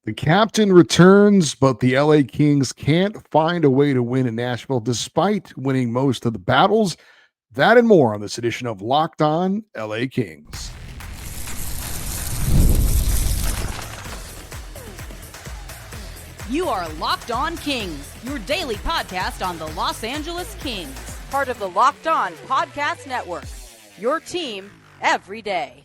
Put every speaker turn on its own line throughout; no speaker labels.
The captain returns, but the LA Kings can't find a way to win in Nashville despite winning most of the battles. That and more on this edition of Locked On LA Kings.
You are Locked On Kings, your daily podcast on the Los Angeles Kings, part of the Locked On Podcast Network, your team every day.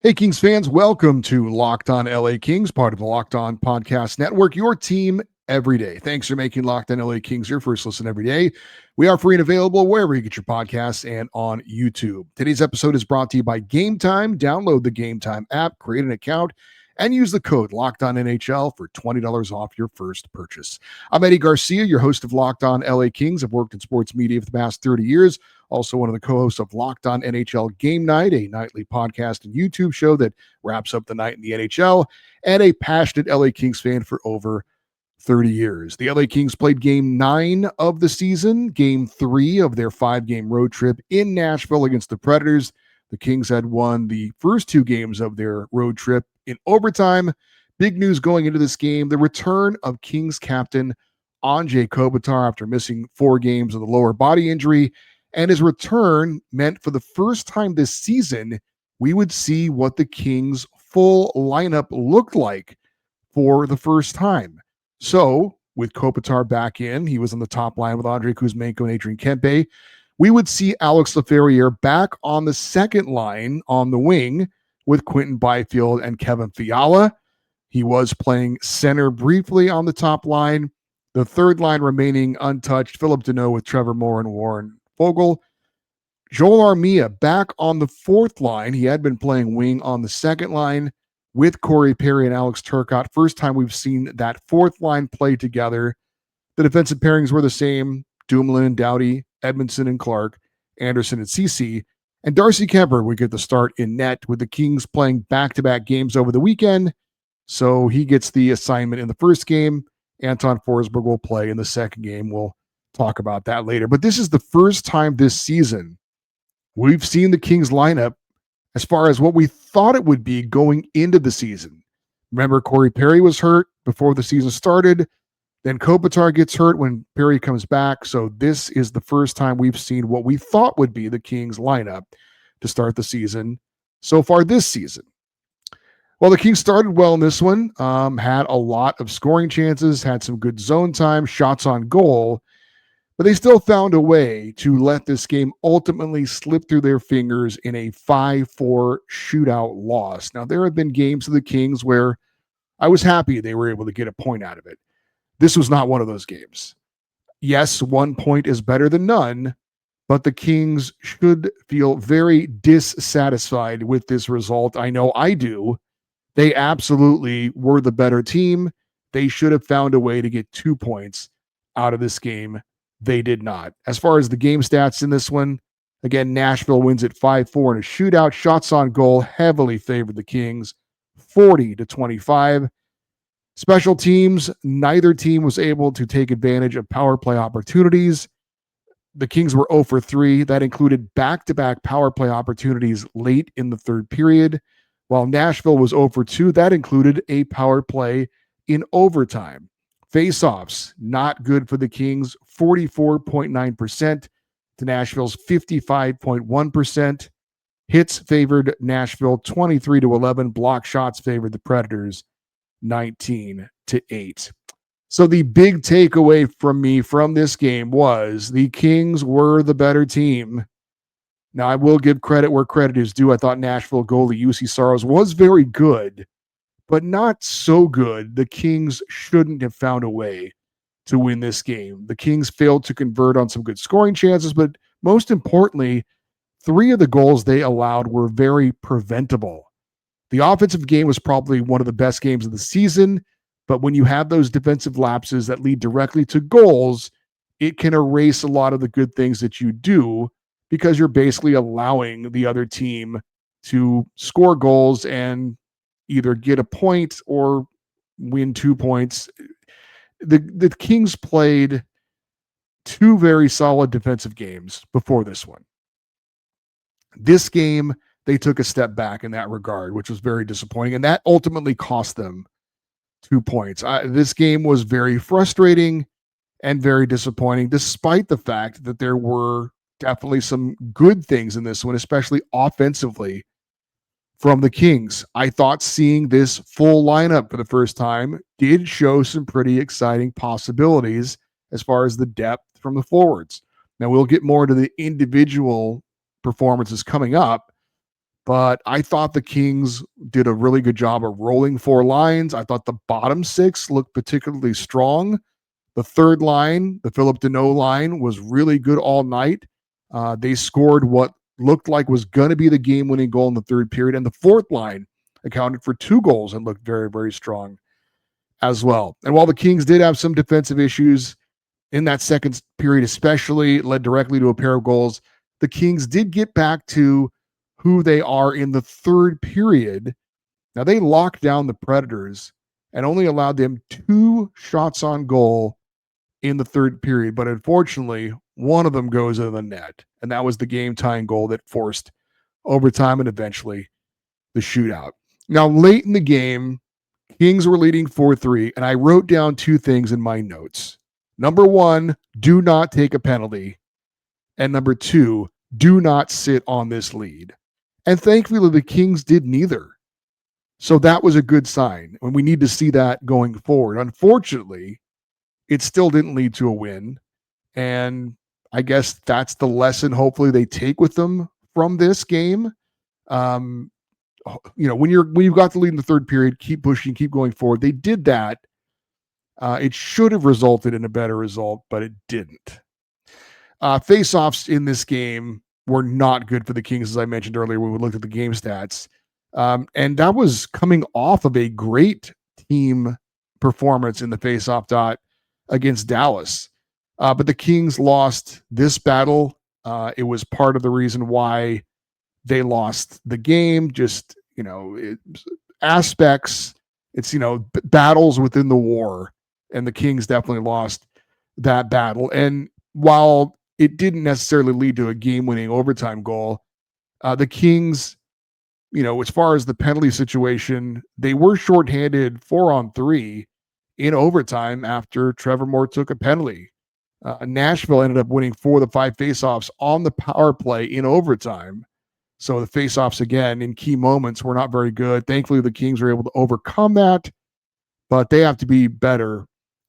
Hey, Kings fans, welcome to Locked On LA Kings, part of the Locked On Podcast Network, your team every day. Thanks for making Locked On LA Kings your first listen every day. We are free and available wherever you get your podcasts and on YouTube. Today's episode is brought to you by Gametime. Download the Gametime app, create an account, and use the code LOCKEDONNHL for $20 off your first purchase. I'm Eddie Garcia, your host of Locked On LA Kings. I've worked in sports media for the past 30 years. Also one of the co-hosts of Locked On NHL Game Night, a nightly podcast and YouTube show that wraps up the night in the NHL, and a passionate LA Kings fan for over 30 years. The LA Kings played Game 9 of the season, Game 3 of their 5-game road trip in Nashville against the Predators. The Kings had won the first 2 games of their road trip in overtime. Big news going into this game, the return of Kings captain Anze Kopitar after missing 4 games with a lower body injury. And his return meant for the first time this season, we would see what the Kings' full lineup looked like for the first time. So, with Kopitar back in, he was on the top line with Andrei Kuzmenko and Adrian Kempe. We would see Alex Laferriere back on the second line on the wing with Quentin Byfield and Kevin Fiala. He was playing center briefly on the top line. The third line remaining untouched, Philip Deneau with Trevor Moore and Warren Fogle. Joel Armia back on the fourth line. He had been playing wing on the second line with Corey Perry and Alex Turcotte. First time we've seen that fourth line play together. The defensive pairings were the same. Dumoulin and Doughty, Edmondson and Clark, Anderson and Ceci. And Darcy Kemper would get the start in net with the Kings playing back-to-back games over the weekend. So he gets the assignment in the first game. Anton Forsberg will play in the second game. We'll talk about that later. But this is the first time this season we've seen the Kings lineup as far as what we thought it would be going into the season. Remember, Corey Perry was hurt before the season started. Then Kopitar gets hurt when Perry comes back. So this is the first time we've seen what we thought would be the Kings lineup to start the season so far this season. Well, the Kings started well in this one, had a lot of scoring chances, had some good zone time, shots on goal, but they still found a way to let this game ultimately slip through their fingers in a 5-4 shootout loss. Now, there have been games of the Kings where I was happy they were able to get a point out of it. This was not one of those games. Yes, 1 point is better than none, but the Kings should feel very dissatisfied with this result. I know I do. They absolutely were the better team. They should have found a way to get 2 points out of this game. They did not. As far as the game stats in this one, again, Nashville wins at 5-4 in a shootout. Shots on goal heavily favored the Kings, 40-25. Special teams, neither team was able to take advantage of power play opportunities. The Kings were 0 for 3. That included back-to-back power play opportunities late in the third period, while Nashville was 0 for 2. That included a power play in overtime. Face-offs, not good for the Kings, 44.9% to Nashville's 55.1%. Hits favored Nashville 23-11. Block shots favored the Predators 19-8. So the big takeaway from me from this game was the Kings were the better team. Now, I will give credit where credit is due. I thought Nashville goalie UC Saros was very good, but not so good. The Kings shouldn't have found a way to win this game. The Kings failed to convert on some good scoring chances, but most importantly, 3 of the goals they allowed were very preventable. The offensive game was probably one of the best games of the season, but when you have those defensive lapses that lead directly to goals, it can erase a lot of the good things that you do because you're basically allowing the other team to score goals and either get a point or win 2 points. The Kings played 2 very solid defensive games before this one. This game, they took a step back in that regard, which was very disappointing. And that ultimately cost them 2 points. This game was very frustrating and very disappointing, despite the fact that there were definitely some good things in this one, especially offensively from the Kings. I thought seeing this full lineup for the first time did show some pretty exciting possibilities as far as the depth from the forwards. Now, we'll get more into the individual performances coming up, but I thought the Kings did a really good job of rolling 4 lines. I thought the bottom 6 looked particularly strong. The third line, the Philip Deneau line, was really good all night. They scored what looked like was going to be the game-winning goal in the third period, and the fourth line accounted for 2 goals and looked very, very strong as well. And while the Kings did have some defensive issues in that second period, especially led directly to a pair of goals, the Kings did get back to who they are in the third period. Now, they locked down the Predators and only allowed them 2 shots on goal in the third period, but unfortunately, one of them goes in the net, and that was the game-tying goal that forced overtime and eventually the shootout. Now, late in the game, Kings were leading 4-3, and I wrote down 2 things in my notes. Number 1, do not take a penalty, and number 2, do not sit on this lead. And thankfully, the Kings did neither. So that was a good sign, and we need to see that going forward. Unfortunately, it still didn't lead to a win. And I guess that's the lesson hopefully they take with them from this game. When you've got the lead in the third period, keep pushing, keep going forward. They did that. It should have resulted in a better result, but it didn't. Face-offs in this game were not good for the Kings, as I mentioned earlier when we looked at the game stats. And that was coming off of a great team performance in the face-off dot against Dallas. But the Kings lost this battle. It was part of the reason why they lost the game. Just, aspects. It's, battles within the war. And the Kings definitely lost that battle. And while it didn't necessarily lead to a game-winning overtime goal, the Kings, as far as the penalty situation, they were shorthanded 4-on-3 in overtime after Trevor Moore took a penalty. Nashville ended up winning 4 of the 5 faceoffs on the power play in overtime. So the faceoffs, again, in key moments were not very good. Thankfully, the Kings were able to overcome that, but they have to be better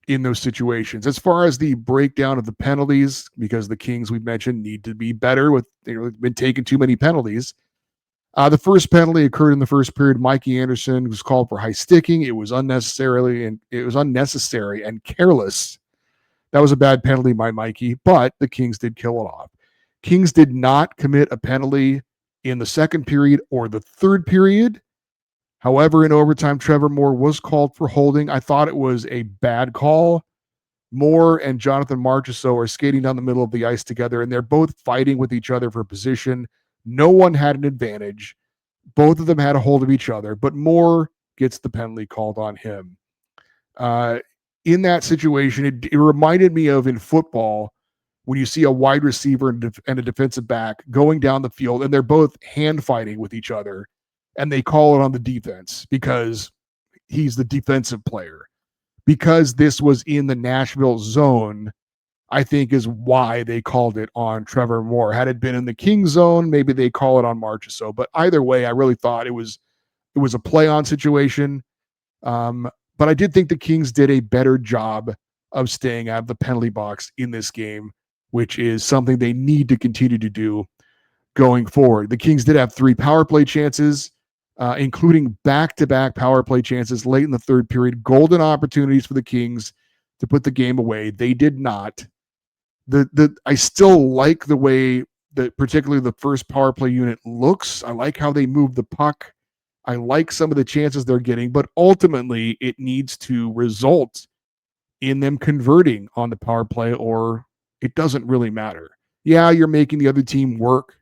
in those situations. As far as the breakdown of the penalties, because the Kings, we've mentioned, need to be better with, they've been taking too many penalties. The first penalty occurred in the first period. Mikey Anderson was called for high sticking. It was unnecessary and careless. That was a bad penalty by Mikey, but the Kings did kill it off. Kings did not commit a penalty in the second period or the third period. However, in overtime, Trevor Moore was called for holding. I thought it was a bad call. Moore and Jonathan Marchessault are skating down the middle of the ice together, and they're both fighting with each other for position. No one had an advantage. Both of them had a hold of each other, but Moore gets the penalty called on him. In that situation, it reminded me of in football when you see a wide receiver and a defensive back going down the field, and they're both hand fighting with each other, and they call it on the defense because he's the defensive player. Because this was in the Nashville zone, I think is why they called it on Trevor Moore. Had it been in the King zone, maybe they call it on Marchessault. But either way, I really thought it was a play-on situation. But I did think the Kings did a better job of staying out of the penalty box in this game, which is something they need to continue to do going forward. The Kings did have 3 power play chances, including back-to-back power play chances late in the third period. Golden opportunities for the Kings to put the game away. They did not. I still like the way that particularly the first power play unit looks. I like how they move the puck. I like some of the chances they're getting, but ultimately it needs to result in them converting on the power play, or it doesn't really matter. Yeah, you're making the other team work,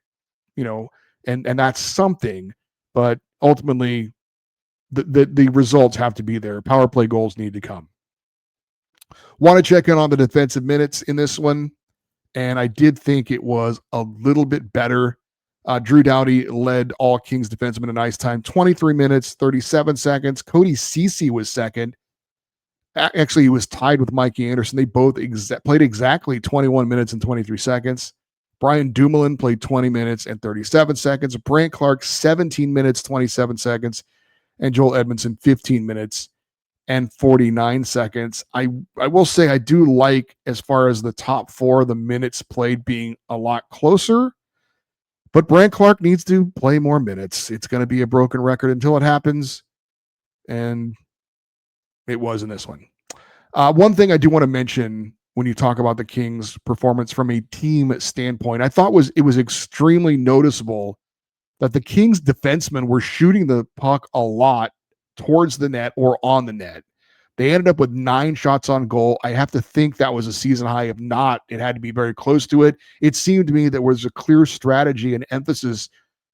and that's something, but ultimately the results have to be there. Power play goals need to come. Want to check in on the defensive minutes in this one, and I did think it was a little bit better Drew Doughty led all Kings defensemen in ice time, 23 minutes, 37 seconds. Cody Ceci was second. Actually, he was tied with Mikey Anderson. They both played exactly 21 minutes and 23 seconds. Brian Dumoulin played 20 minutes and 37 seconds. Brant Clark, 17 minutes, 27 seconds. And Joel Edmondson, 15 minutes and 49 seconds. I will say I do like, as far as the top four, the minutes played being a lot closer. But Brant Clark needs to play more minutes. It's going to be a broken record until it happens. And it was in this one. One thing I do want to mention when you talk about the Kings' performance from a team standpoint, I thought it was extremely noticeable that the Kings defensemen were shooting the puck a lot towards the net or on the net. They ended up with 9 shots on goal. I have to think that was a season high. If not, it had to be very close to it. It seemed to me there was a clear strategy and emphasis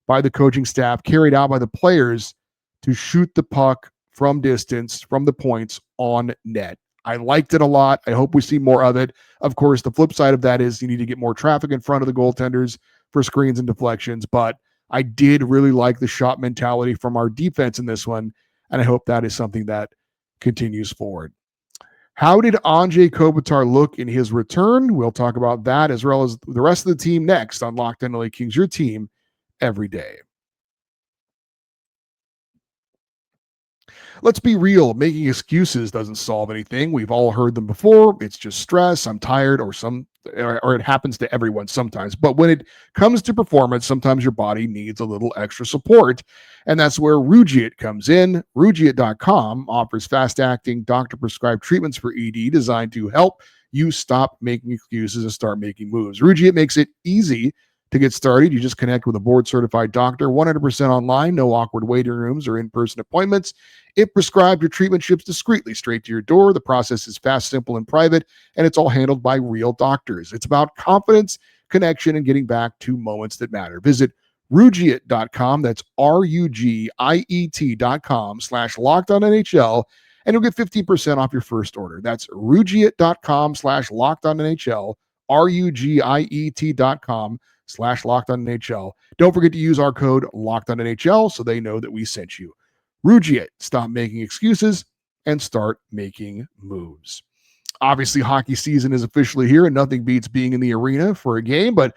by the coaching staff, carried out by the players, to shoot the puck from distance, from the points on net. I liked it a lot. I hope we see more of it. Of course, the flip side of that is you need to get more traffic in front of the goaltenders for screens and deflections. But I did really like the shot mentality from our defense in this one, and I hope that is something that continues forward. How did Anze Kopitar look in his return? We'll talk about that as well as the rest of the team next on Locked On LA Kings, your team every day. Let's be real. Making excuses doesn't solve anything. We've all heard them before. It's just stress. I'm tired, or it happens to everyone sometimes. But when it comes to performance, sometimes your body needs a little extra support. And that's where Rugiet comes in. Rugiet.com offers fast-acting, doctor-prescribed treatments for ED designed to help you stop making excuses and start making moves. Rugiet makes it easy to get started. You just connect with a board-certified doctor, 100% online, no awkward waiting rooms or in-person appointments. If prescribed, your treatment ships discreetly straight to your door. The process is fast, simple, and private, and it's all handled by real doctors. It's about confidence, connection, and getting back to moments that matter. Visit Rugiet.com. That's Rugiet.com/LockedOnNHL, and you'll get 15% off your first order. That's Rugiet.com/LockedOnNHL, Rugiet.com/LockedOnNHL. Don't forget to use our code LockedOnNHL so they know that we sent you. Rugiet, stop making excuses and start making moves. Obviously, hockey season is officially here, and nothing beats being in the arena for a game, but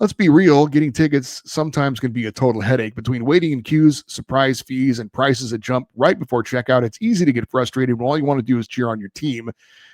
let's be real, getting tickets sometimes can be a total headache. Between waiting in queues, surprise fees, and prices that jump right before checkout, it's easy to get frustrated when all you want to do is cheer on your team.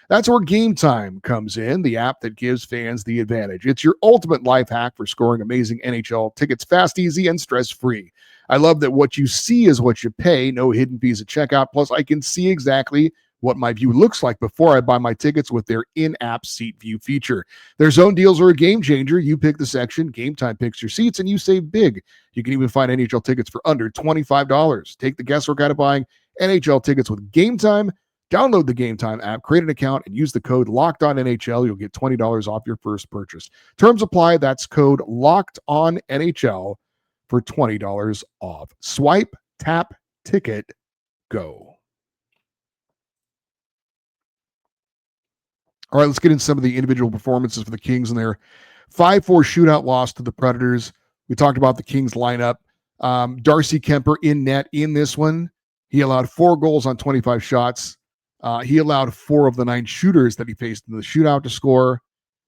That's where Gametime comes in, the app that gives fans the advantage. It's your ultimate life hack for scoring amazing NHL tickets fast, easy, and stress-free. I love that what you see is what you pay, no hidden fees at checkout. Plus, I can see exactly what my view looks like before I buy my tickets with their in-app seat view feature. Their zone deals are a game changer. You pick the section, Gametime picks your seats, and you save big. You can even find NHL tickets for under $25. Take the guesswork out of buying NHL tickets with Gametime. Download the Gametime app, create an account, and use the code LOCKEDONNHL. You'll get $20 off your first purchase. Terms apply. That's code LOCKEDONNHL for $20 off. Swipe, tap, ticket, go. All right, let's get into some of the individual performances for the Kings in their 5-4 shootout loss to the Predators. We talked about the Kings lineup. Darcy Kuemper in net in this one. He allowed 4 goals on 25 shots. He allowed 4 of the 9 shooters that he faced in the shootout to score.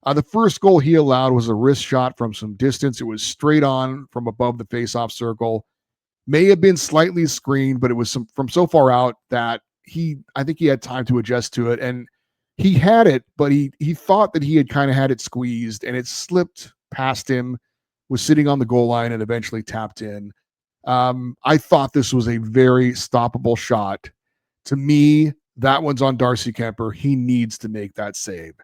The first goal he allowed was a wrist shot from some distance. It was straight on from above the faceoff circle. May have been slightly screened, but it was from so far out that I think he had time to adjust to it. And he had it, but he thought that he had kind of had it squeezed, and it slipped past him, was sitting on the goal line, and eventually tapped in. I thought this was a very stoppable shot. To me, that one's on Darcy Kuemper. He needs to make that save.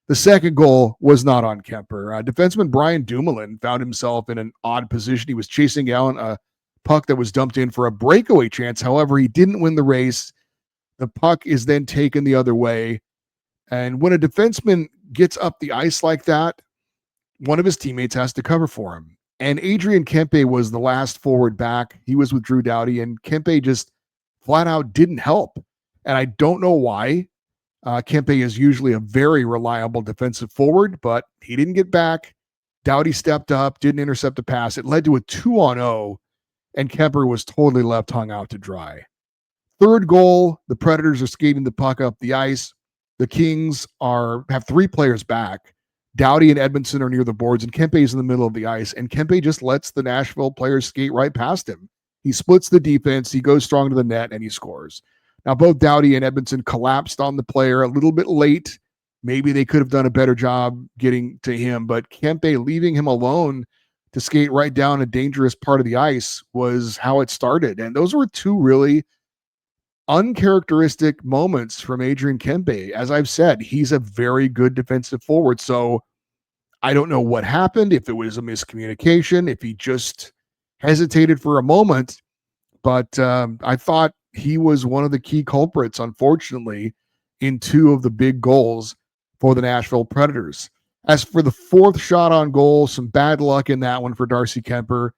The second goal was not on Kuemper. Defenseman Brian Dumoulin found himself in an odd position. He was chasing down a puck that was dumped in for a breakaway chance. However, he didn't win the race. The puck is then taken the other way. And when a defenseman gets up the ice like that, one of his teammates has to cover for him. And Adrian Kempe was the last forward back. He was with Drew Doughty, and Kempe just flat out didn't help. And I don't know why. Kempe is usually a very reliable defensive forward, but he didn't get back. Doughty stepped up, didn't intercept the pass. It led to a 2-on-0, and Kuemper was totally left hung out to dry. Third goal, the Predators are skating the puck up the ice. The Kings have 3 players back. Doughty and Edmondson are near the boards, and Kempe's in the middle of the ice, and Kempe just lets the Nashville players skate right past him. He splits the defense, he goes strong to the net, and he scores. Now, both Doughty and Edmondson collapsed on the player a little bit late. Maybe they could have done a better job getting to him, but Kempe leaving him alone to skate right down a dangerous part of the ice was how it started. And those were 2 really uncharacteristic moments from Adrian Kempe. As I've said, he's a very good defensive forward. So I don't know what happened, if it was a miscommunication, if he just hesitated for a moment, but I thought he was one of the key culprits, unfortunately, in 2 of the big goals for the Nashville Predators. As for the 4th shot on goal, some bad luck in that one for Darcy Kuemper.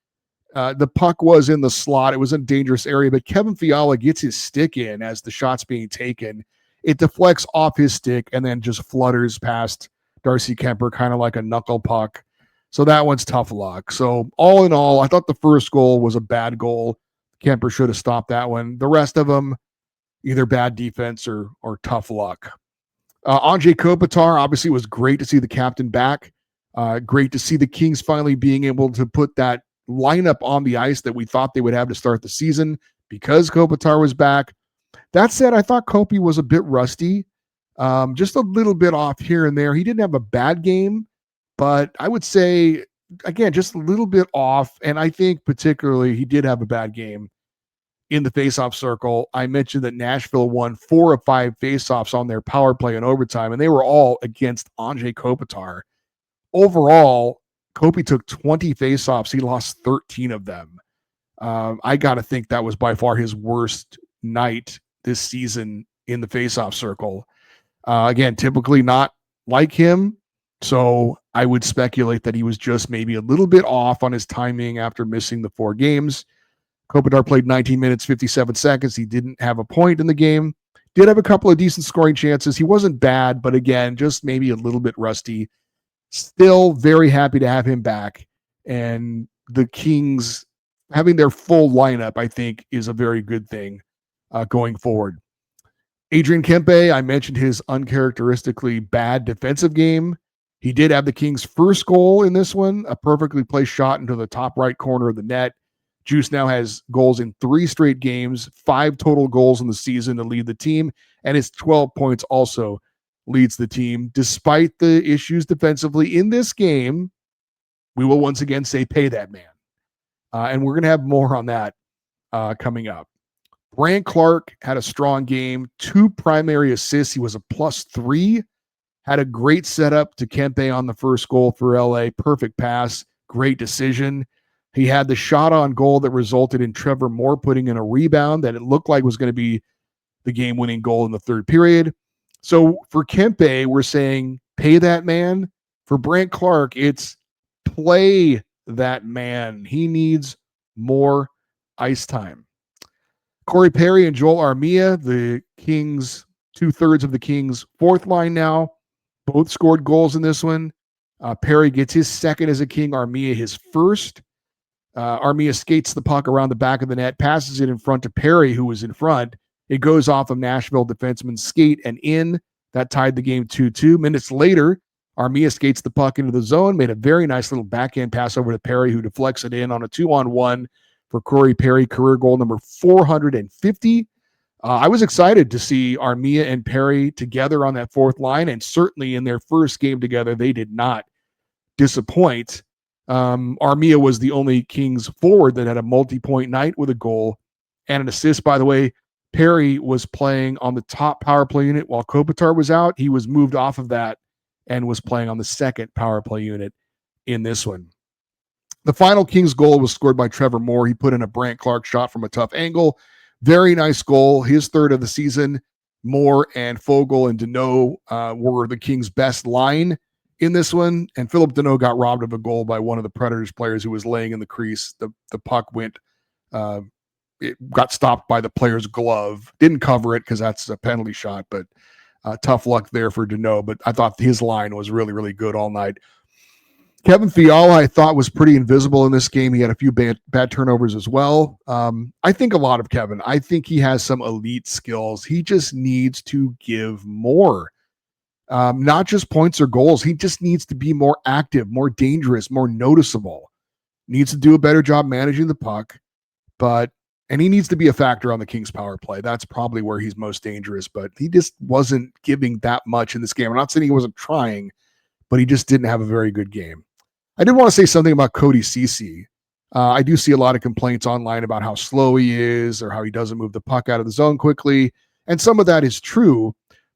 The puck was in the slot. It was in a dangerous area, but Kevin Fiala gets his stick in as the shot's being taken. It deflects off his stick and then just flutters past Darcy Kuemper, kind of like a knuckle puck. So that one's tough luck. So all in all, I thought the first goal was a bad goal. Kuemper should have stopped that one. The rest of them, either bad defense or tough luck. Anze Kopitar, obviously, was great to see the captain back. Great to see the Kings finally being able to put that lineup on the ice that we thought they would have to start the season because Kopitar was back. That said, I thought Kopi was a bit rusty, just a little bit off here and there. He didn't have a bad game, but I would say, again, just a little bit off. And I think particularly he did have a bad game in the faceoff circle. I mentioned that Nashville won 4 of 5 faceoffs on their power play in overtime, and they were all against Anze Kopitar. Overall, Kopi took 20 faceoffs. He lost 13 of them. I got to think that was by far his worst night this season in the faceoff circle. Again, typically not like him. So I would speculate that he was just maybe a little bit off on his timing after missing the 4 games. Kopitar played 19 minutes, 57 seconds. He didn't have a point in the game. Did have a couple of decent scoring chances. He wasn't bad, but again, just maybe a little bit rusty. Still very happy to have him back. And the Kings having their full lineup, I think, is a very good thing going forward. Adrian Kempe, I mentioned his uncharacteristically bad defensive game. He did have the Kings' first goal in this one, a perfectly placed shot into the top right corner of the net. Juice now has goals in 3 straight games, 5 total goals in the season to lead the team, and his 12 points also leads the team. Despite the issues defensively in this game, we will once again say pay that man. And we're going to have more on that coming up. Brandt Clark had a strong game, 2 primary assists. He was a +3, had a great setup to Kempe on the first goal for LA. Perfect pass, great decision. He had the shot on goal that resulted in Trevor Moore putting in a rebound that it looked like was going to be the game-winning goal in the 3rd period. So for Kempe, we're saying pay that man. For Brandt Clark, it's play that man. He needs more ice time. Corey Perry and Joel Armia, the Kings, 2/3 of the Kings' 4th line now, both scored goals in this one. Perry gets his 2nd as a King, Armia his 1st. Armia skates the puck around the back of the net, passes it in front to Perry, who was in front. It goes off of Nashville defenseman's skate and in. That tied the game 2-2. Minutes later, Armia skates the puck into the zone, made a very nice little backhand pass over to Perry, who deflects it in on a 2-on-1 for Corey Perry, career goal number 450. I was excited to see Armia and Perry together on that 4th line, and certainly in their first game together, they did not disappoint. Armia was the only Kings forward that had a multi-point night with a goal and an assist. By the way, Perry was playing on the top power play unit while Kopitar was out. He was moved off of that and was playing on the 2nd power play unit in this one. The final Kings goal was scored by Trevor Moore. He put in a Brandt Clark shot from a tough angle. Very nice goal. His 3rd of the season. Moore and Fogle and Deneau were the Kings' best line in this one, and Philip Deneau got robbed of a goal by one of the Predators players who was laying in the crease. The puck went, it got stopped by the player's glove. Didn't cover it because that's a penalty shot, but tough luck there for Deneau. But I thought his line was really, really good all night. Kevin Fiala, I thought, was pretty invisible in this game. He had a few bad turnovers as well. I think a lot of Kevin. I think he has some elite skills. He just needs to give more. Not just points or goals. He just needs to be more active, more dangerous, more noticeable. Needs to do a better job managing the puck, and he needs to be a factor on the Kings power play. That's probably where he's most dangerous, but he just wasn't giving that much in this game. I'm not saying he wasn't trying, but he just didn't have a very good game. I did want to say something about Cody Ceci. I do see a lot of complaints online about how slow he is or how he doesn't move the puck out of the zone quickly, and some of that is true,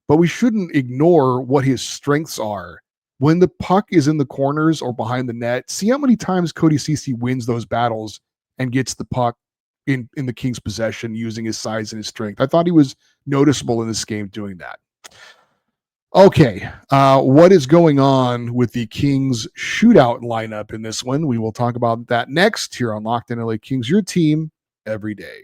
but we shouldn't ignore what his strengths are. When the puck is in the corners or behind the net, see how many times Cody Ceci wins those battles and gets the puck in the Kings' possession using his size and his strength. I thought he was noticeable in this game doing that. Okay, what is going on with the Kings shootout lineup in this one? We will talk about that next here on Locked On LA Kings, your team every day.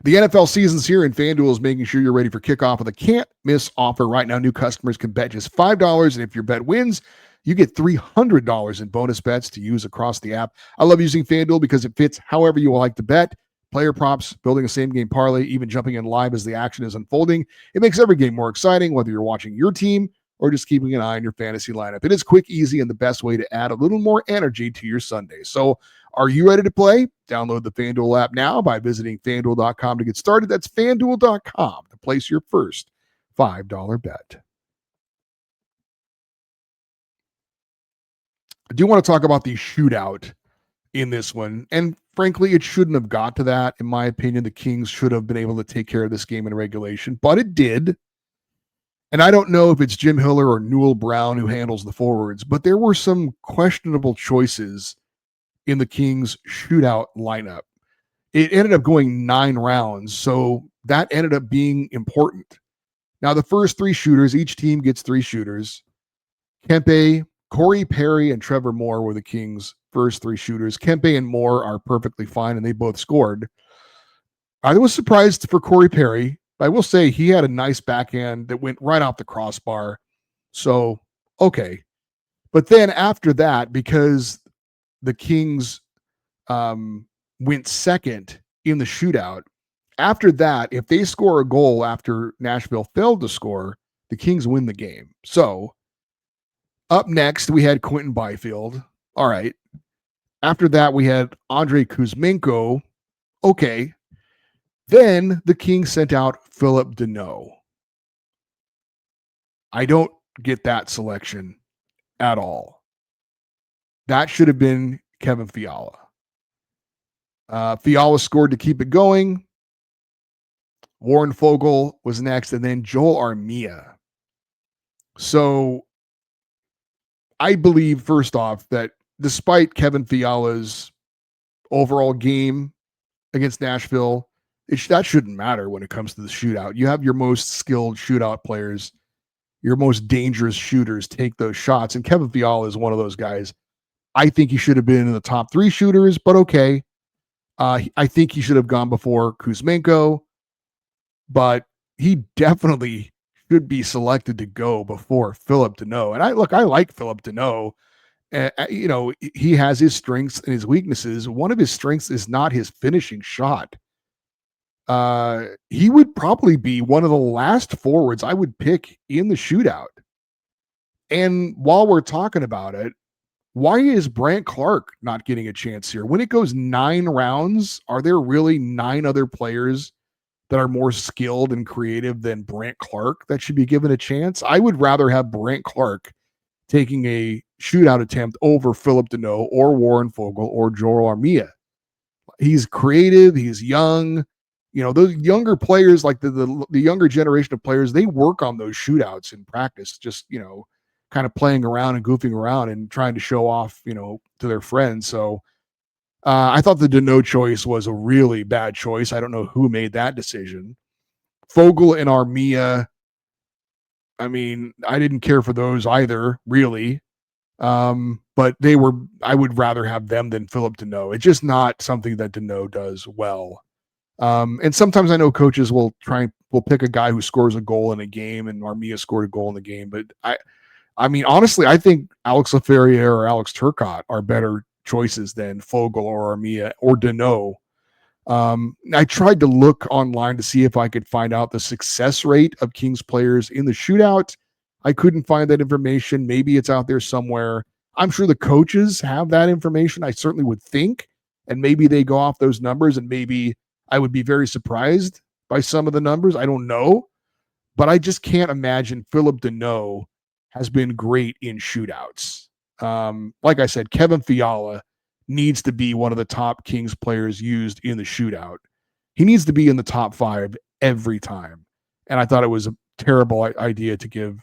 The NFL season's here, and FanDuel is making sure you're ready for kickoff with a can't-miss offer. Right now, new customers can bet just $5, and if your bet wins, you get $300 in bonus bets to use across the app. I love using FanDuel because it fits however you like to bet. Player props, building a same-game parlay, even jumping in live as the action is unfolding. It makes every game more exciting, whether you're watching your team or just keeping an eye on your fantasy lineup. It is quick, easy, and the best way to add a little more energy to your Sunday. So are you ready to play? Download the FanDuel app now by visiting FanDuel.com to get started. That's FanDuel.com to place your first $5 bet. I do want to talk about the shootout in this one. And frankly, it shouldn't have got to that. In my opinion, the Kings should have been able to take care of this game in regulation, but it did. And I don't know if it's Jim Hiller or Newell Brown who handles the forwards, but there were some questionable choices in the Kings shootout lineup. It ended up going 9 rounds, so that ended up being important. Now, the first 3 shooters, each team gets 3 shooters. Kempe, Corey Perry, and Trevor Moore were the Kings' first 3 shooters. Kempe and Moore are perfectly fine, and they both scored. I was surprised for Corey Perry. I will say he had a nice backhand that went right off the crossbar. So, okay. But then after that, because the Kings went second in the shootout, after that, if they score a goal after Nashville failed to score, the Kings win the game. So, up next, we had Quentin Byfield. All right. After that, we had Andrei Kuzmenko. Okay. Then the Kings sent out Philip Deneau. I don't get that selection at all. That should have been Kevin Fiala. Fiala scored to keep it going. Warren Foegele was next, and then Joel Armia. So I believe, first off, that despite Kevin Fiala's overall game against Nashville, that shouldn't matter when it comes to the shootout. You have your most skilled shootout players, your most dangerous shooters take those shots, and Kevin Fiala is one of those guys. I think he should have been in the top 3 shooters, but okay. I think he should have gone before Kuzmenko, but he definitely should be selected to go before Philip Deneau. And I like Philip Deneau. He has his strengths and his weaknesses. One of his strengths is not his finishing shot. He would probably be one of the last forwards I would pick in the shootout. And while we're talking about it, why is Brandt Clark not getting a chance here? When it goes 9 rounds, are there really 9 other players that are more skilled and creative than Brandt Clark that should be given a chance? I would rather have Brandt Clark taking a shootout attempt over Philip Deneau or Warren Foegele or Joel Armia. He's creative. He's young. Those younger players, like the younger generation of players, they work on those shootouts in practice, just, kind of playing around and goofing around and trying to show off, to their friends. So I thought the Deneau choice was a really bad choice. I don't know who made that decision. Foegele and Armia, I mean, I didn't care for those either, really. But I would rather have them than Philip Deneau. It's just not something that Deneau does well. And sometimes I know coaches will pick a guy who scores a goal in a game, and Armia scored a goal in the game. But I mean, honestly, I think Alex Laferriere or Alex Turcotte are better choices than Fogle or Armia or Deneau. I tried to look online to see if I could find out the success rate of Kings players in the shootout. I couldn't find that information. Maybe it's out there somewhere. I'm sure the coaches have that information. I certainly would think, and maybe they go off those numbers, and maybe I would be very surprised by some of the numbers. I don't know, but I just can't imagine Philip Deneau has been great in shootouts. Like I said, Kevin Fiala needs to be one of the top Kings players used in the shootout. He needs to be in the top 5 every time. And I thought it was a terrible idea to give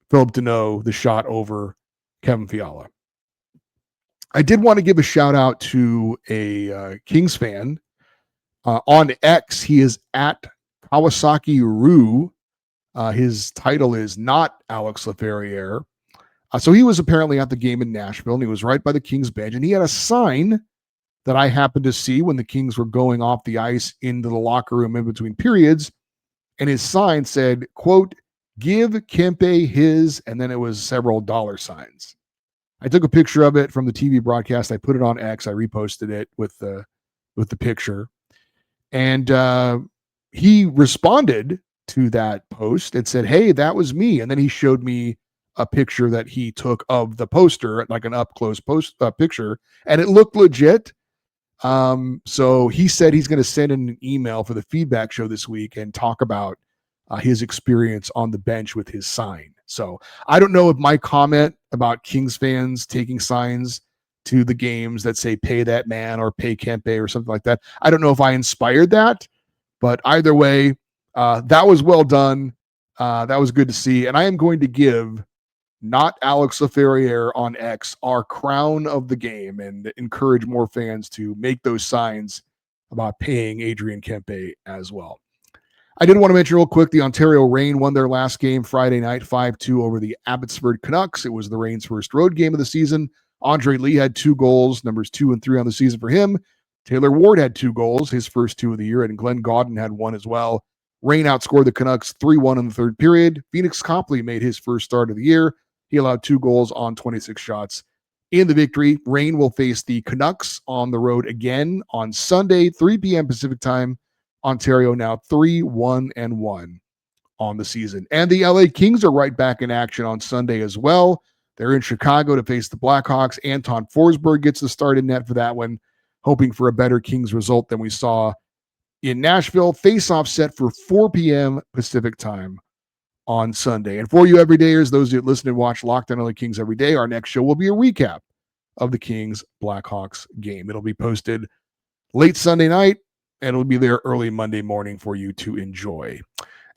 Philip Deneau the shot over Kevin Fiala. I did want to give a shout out to a Kings fan. On X, he is at Kawasaki Rue. His title is not Alex Laferriere. So he was apparently at the game in Nashville, and he was right by the Kings bench, and he had a sign that I happened to see when the Kings were going off the ice into the locker room in between periods, and his sign said, quote, "Give Kempe his," and then it was several dollar signs. I took a picture of it from the TV broadcast. I put it on X. I reposted it with the picture, and he responded to that post and said, "Hey, that was me," and then he showed me a picture that he took of the poster, like an up close picture, and it looked legit. So he said he's going to send in an email for the feedback show this week and talk about his experience on the bench with his sign. So I don't know if my comment about Kings fans taking signs to the games that say "pay that man" or "pay Kempe" or something like that, I don't know if I inspired that, but either way, that was well done. That was good to see. And I am going to give not Alex Laferriere on X our crown of the game and encourage more fans to make those signs about paying Adrian Kempe as well. I did want to mention real quick, the Ontario Reign won their last game Friday night 5-2 over the Abbotsford Canucks. It was the Reign's first road game of the season. Andre Lee had 2 goals, numbers 2 and 3 on the season for him. Taylor Ward had 2 goals, his first 2 of the year, and Glenn Gaudin had 1 as well. Reign outscored the Canucks 3-1 in the third period. Phoenix Copley made his first start of the year. He allowed 2 goals on 26 shots in the victory. Reign will face the Canucks on the road again on Sunday, 3 p.m. Pacific time. Ontario now 3-1-1 on the season. And the LA Kings are right back in action on Sunday as well. They're in Chicago to face the Blackhawks. Anton Forsberg gets the start in net for that one, hoping for a better Kings result than we saw in Nashville. Face-off set for 4 p.m. Pacific time on Sunday. And for you everydayers, those who listen and watch Locked On LA Kings every day, our next show will be a recap of the Kings Blackhawks game. It'll be posted late Sunday night, and it'll be there early Monday morning for you to enjoy.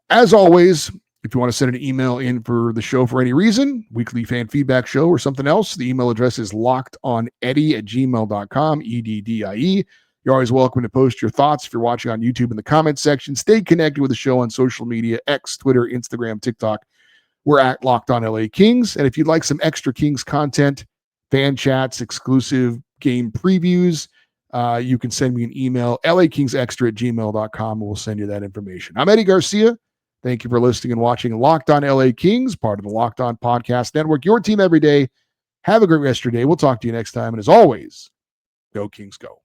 As always, if you want to send an email in for the show for any reason, weekly fan feedback show or something else, the email address is lockedoneddie@gmail.com, EDDIE. You're always welcome to post your thoughts if you're watching on YouTube in the comments section. Stay connected with the show on social media, X, Twitter, Instagram, TikTok. We're at Locked On LA Kings. And if you'd like some extra Kings content, fan chats, exclusive game previews, you can send me an email, lakingsextra@gmail.com, and we'll send you that information. I'm Eddie Garcia. Thank you for listening and watching Locked On LA Kings, part of the Locked On Podcast Network, your team every day. Have a great rest of your day. We'll talk to you next time. And as always, go Kings, go.